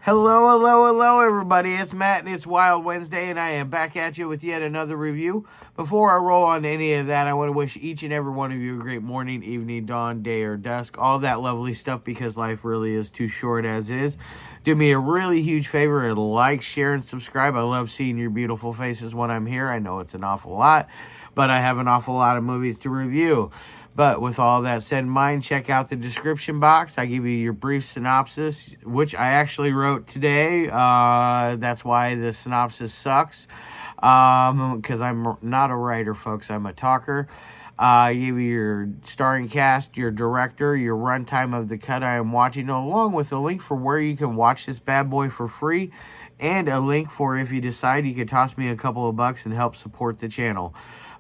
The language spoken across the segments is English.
Hello, everybody. It's Matt, and it's Wild Wednesday, and I am back at you with yet another review. Before I roll on to any of that, I want to wish each and every one of you a great morning, evening, dawn, day, or dusk, all that lovely stuff, because life really is too short as is. Do me a really huge favor and like, share, and subscribe. I love seeing your beautiful faces when I'm here. I know it's an awful lot, but I have an awful lot of movies to review. But with all that said in mind, check out the description box. I give you your brief synopsis, which I actually wrote today. That's why the synopsis sucks, because I'm not a writer, folks. I'm a talker. I give you your starring cast, your director, your runtime of the cut I am watching, along with a link for where you can watch this bad boy for free, and a link for if you decide you could toss me a couple of bucks and help support the channel.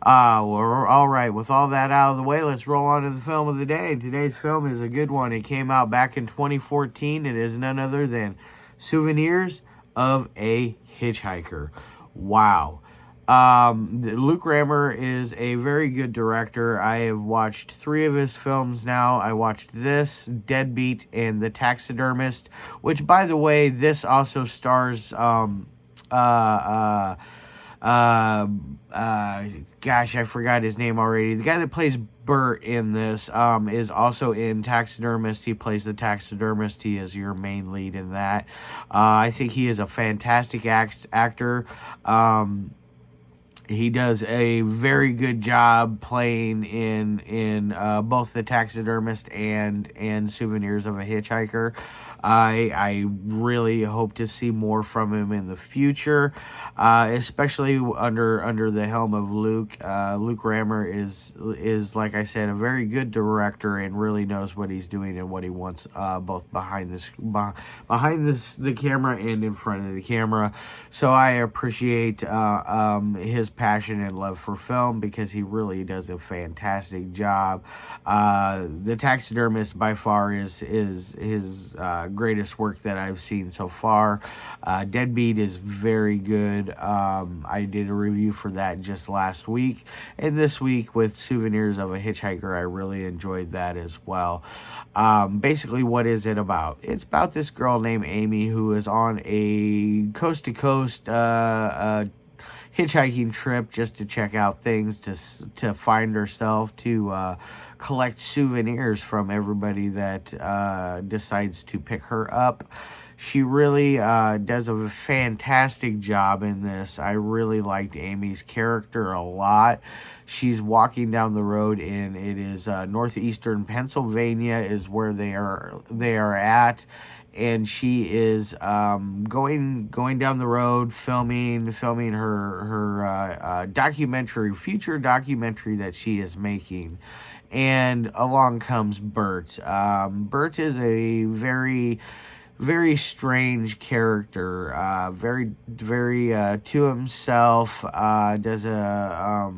Well, all right, with all that out of the way, let's roll on to the film of the day. And today's film is a good one. It came out back in 2014. It is none other than Souvenirs of a Hitchhiker. Wow. Luke Rammer is a very good director. I have watched 3 of his films now. I watched this, Deadbeat, and The Taxidermist, which, by the way, this also stars, gosh, I forgot his name already. The guy that plays Bert in this is also in Taxidermist. He plays the taxidermist. He is your main lead in that. I think he is a fantastic actor. He does a very good job playing in both The Taxidermist and Souvenirs of a Hitchhiker. I really hope to see more from him in the future, especially under the helm of Luke. Luke Rammer is, like I said, a very good director and really knows what he's doing and what he wants, both behind the camera and in front of the camera. So I appreciate his passion and love for film, because he really does a fantastic job. The Taxidermist by far is his greatest work that I've seen so far. Deadbeat is very good. I did a review for that just last week, and this week with Souvenirs of a Hitchhiker, I really enjoyed that as well. Basically, what is it about? It's about this girl named Amy who is on a coast-to-coast hitchhiking trip just to check out things, to find herself, to collect souvenirs from everybody that decides to pick her up. She really does a fantastic job in this. I really liked Amy's character a lot. She's walking down the road, and it is northeastern Pennsylvania is where they are at. And she is going down the road, filming her future documentary that she is making. And along comes Bert. Bert is a very, very strange character. Very to himself. Does a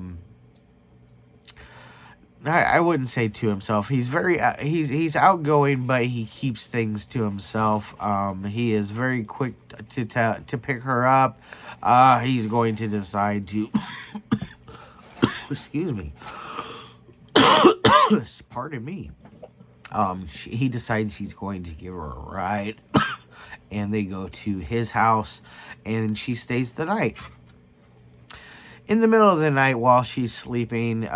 I wouldn't say to himself. He's very he's outgoing, but he keeps things to himself. He is very quick to pick her up. He's going to decide to excuse me. Pardon me. He decides he's going to give her a ride, and they go to his house, and she stays the night. In the middle of the night, while she's sleeping,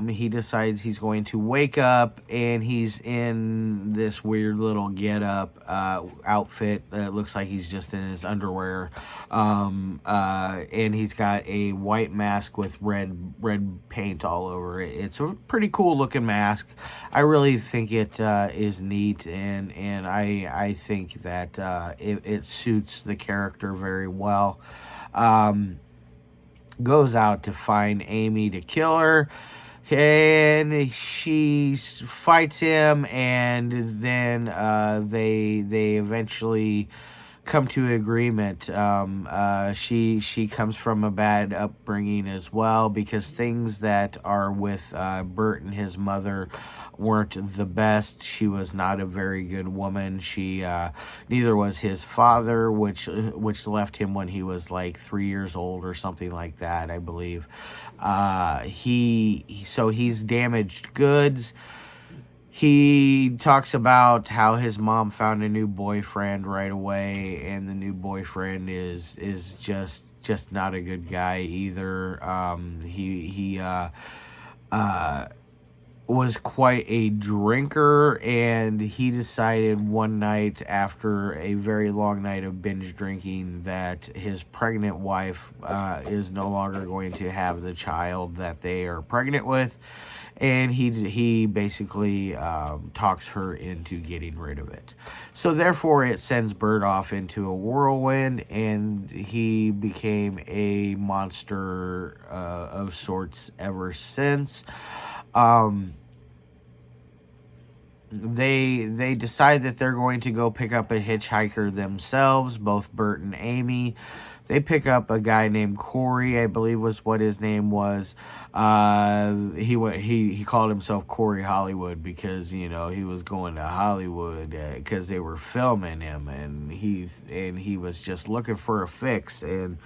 he decides he's going to wake up, and he's in this weird little get-up outfit that looks like he's just in his underwear, and he's got a white mask with red paint all over it. It's a pretty cool-looking mask. I really think it is neat, and I think that it suits the character very well. Goes out to find Amy to kill her, and she fights him, and then they eventually come to agreement. She comes from a bad upbringing as well, because things that are with Bert and his mother weren't the best. She was not a very good woman. She neither was his father, which left him when he was like 3 years old or something like that, I believe. So he's damaged goods. he talks about how his mom found a new boyfriend right away, and the new boyfriend is just not a good guy either. He was quite a drinker, and he decided one night after a very long night of binge drinking that his pregnant wife is no longer going to have the child that they are pregnant with, and he basically talks her into getting rid of it. So therefore it sends Bert off into a whirlwind, and he became a monster of sorts ever since. They decide that they're going to go pick up a hitchhiker themselves, both Bert and Amy. They pick up a guy named Corey, I believe was what his name was. He called himself Corey Hollywood because he was going to Hollywood because they were filming him, and he was just looking for a fix, and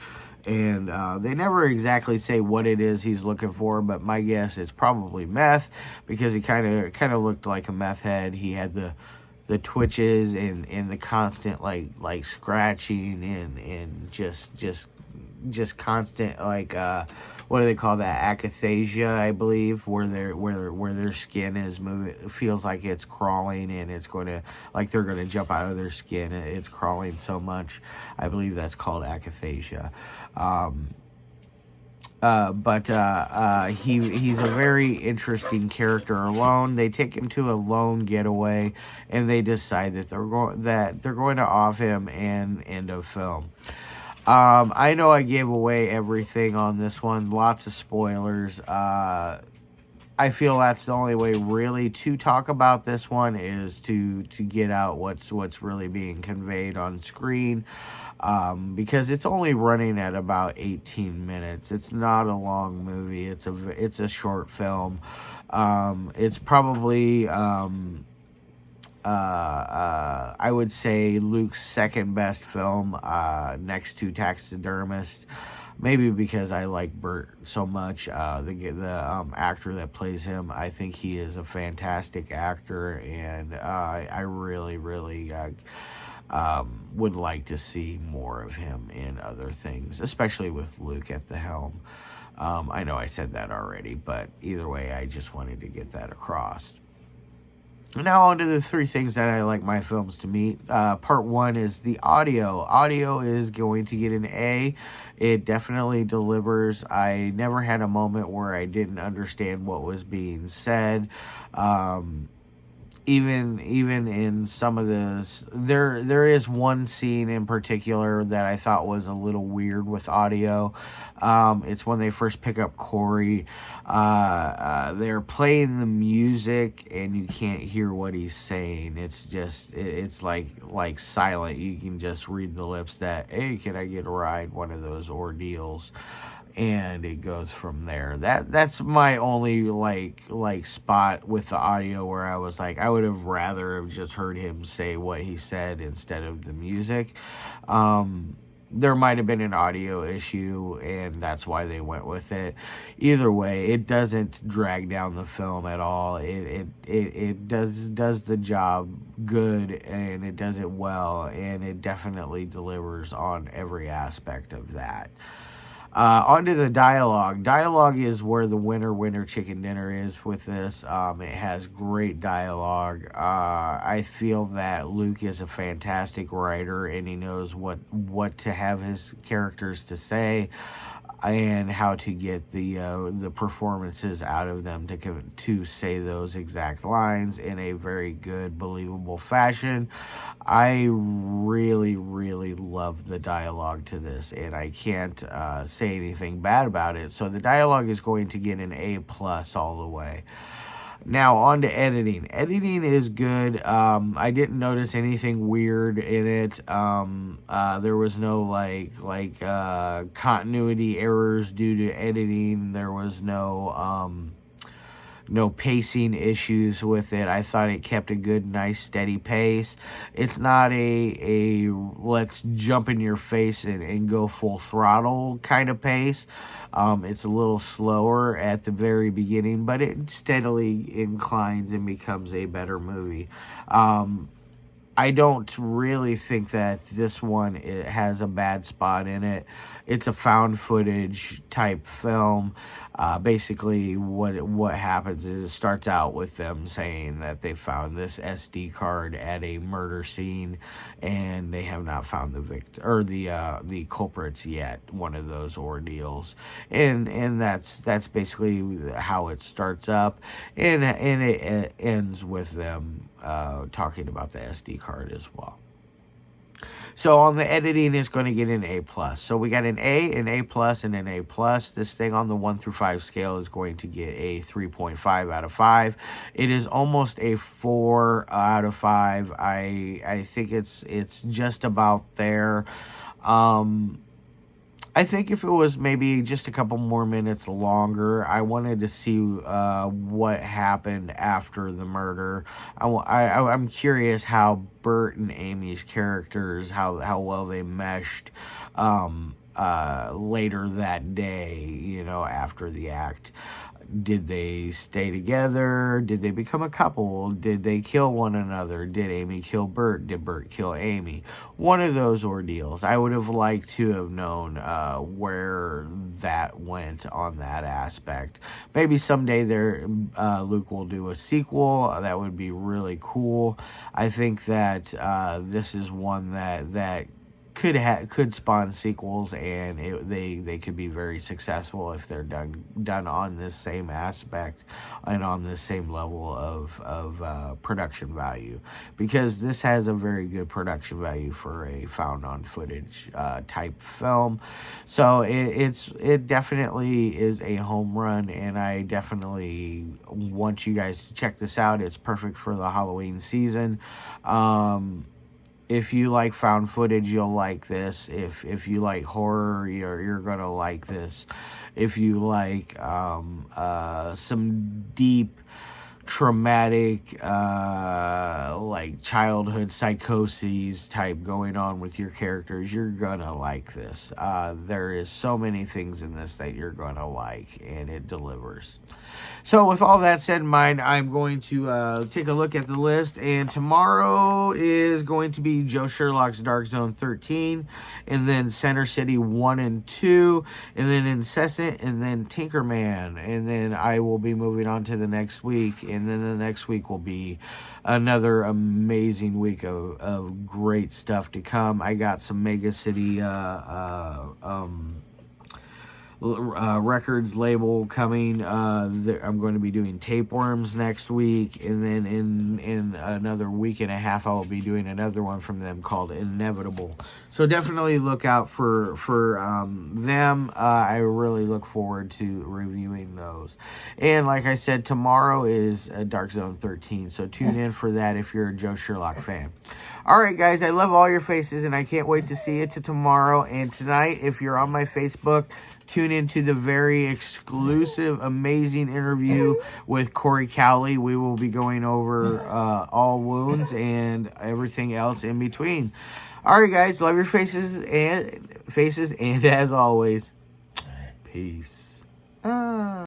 they never exactly say what it is he's looking for, but my guess is probably meth, because he kind of looked like a meth head. He had the twitches and the constant like scratching and just constant what do they call that, akathisia, I believe, where their skin is moving, feels like it's crawling, and it's going to, like, they're going to jump out of their skin. It's crawling so much. I believe that's called akathisia. He's a very interesting character alone. They take him to a lone getaway, and they decide that they're going to off him and end of film. I know I gave away everything on this one. Lots of spoilers. I feel that's the only way really to talk about this one, is to get out what's really being conveyed on screen. Because it's only running at about 18 minutes. It's not a long movie. It's a short film. It's probably I would say Luke's second best film, next to Taxidermist. Maybe because I like Bert so much, the actor that plays him. I think he is a fantastic actor, and I really would like to see more of him in other things, especially with Luke at the helm. I know I said that already, but either way, I just wanted to get that across. Now on to the three things that I like my films to meet. Part one is the audio. Audio is going to get an A. It definitely delivers. I never had a moment where I didn't understand what was being said. Even in some of this, there is one scene in particular that I thought was a little weird with audio. It's when they first pick up Corey. They're playing the music and you can't hear what he's saying. It's like silent. You can just read the lips that, hey, can I get a ride? One of those ordeals. And it goes from there. That's my only like spot with the audio where I was like, I would have rather have just heard him say what he said instead of the music. There might have been an audio issue, and that's why they went with it. Either way, it doesn't drag down the film at all. It does the job good, and it does it well, and it definitely delivers on every aspect of that. Onto the dialogue. Dialogue is where the winner chicken dinner is with this. It has great dialogue. I feel that Luke is a fantastic writer, and he knows what to have his characters to say, and how to get the performances out of them to say those exact lines in a very good, believable fashion. I really love the dialogue to this, and I can't say anything bad about it. So the dialogue is going to get an A+ all the way. Now, on to editing. Editing is good. I didn't notice anything weird in it. There was no continuity errors due to editing. There was no no pacing issues with it. I thought it kept a good, nice, steady pace. It's not a let's jump in your face and go full throttle kind of pace. It's a little slower at the very beginning, but it steadily inclines and becomes a better movie. I don't really think that this one has a bad spot in it. It's a found footage type film. Basically, what happens is it starts out with them saying that they found this SD card at a murder scene, and they have not found the victim or the culprits yet. One of those ordeals, and that's basically how it starts up, and it ends with them talking about the SD card as well. So on the editing, it's going to get an A+. So we got an A, an A+, and an A+. This thing on the 1 through 5 scale is going to get a 3.5 out of 5. It is almost a 4 out of 5. I think it's just about there. I think if it was maybe just a couple more minutes longer, I wanted to see what happened after the murder. I'm curious how Bert and Amy's characters, how well they meshed later that day, you know, after the act. Did they stay together? Did they become a couple? Did they kill one another? Did Amy kill Bert? Did Bert kill Amy? One of those ordeals. I would have liked to have known where that went on that aspect. Maybe someday Luke will do a sequel. That would be really cool. I think that this is one that could spawn sequels, and they could be very successful if they're done on this same aspect and on this same level of production value, because this has a very good production value for a found on footage type film. So it definitely is a home run, and I definitely want you guys to check this out. It's perfect for the Halloween season. If you like found footage, you'll like this. If you like horror, you're gonna like this. If you like some deep, traumatic, like childhood psychoses type going on with your characters, you're gonna like this. There is so many things in this that you're gonna like, and it delivers. So with all that said in mind, I'm going to take a look at the list, and tomorrow is going to be Joe Sherlock's Dark Zone 13, and then Center City 1 and 2, and then Incessant, and then Tinkerman, and then I will be moving on to the next week, and then the next week will be another amazing week of great stuff to come. I got some Mega City records label coming. I'm going to be doing Tapeworms next week, and then in another week and a half I will be doing another one from them called Inevitable. So definitely look out for them. I really look forward to reviewing those. And like I said, tomorrow is Dark Zone 13, so tune in for that if you're a Joe Sherlock fan. Alright guys, I love all your faces, and I can't wait to see you tomorrow. And tonight, if you're on my Facebook, tune into the very exclusive, amazing interview with Corey Cowley. We will be going over all wounds and everything else in between. Alright guys, love your faces, and as always, peace.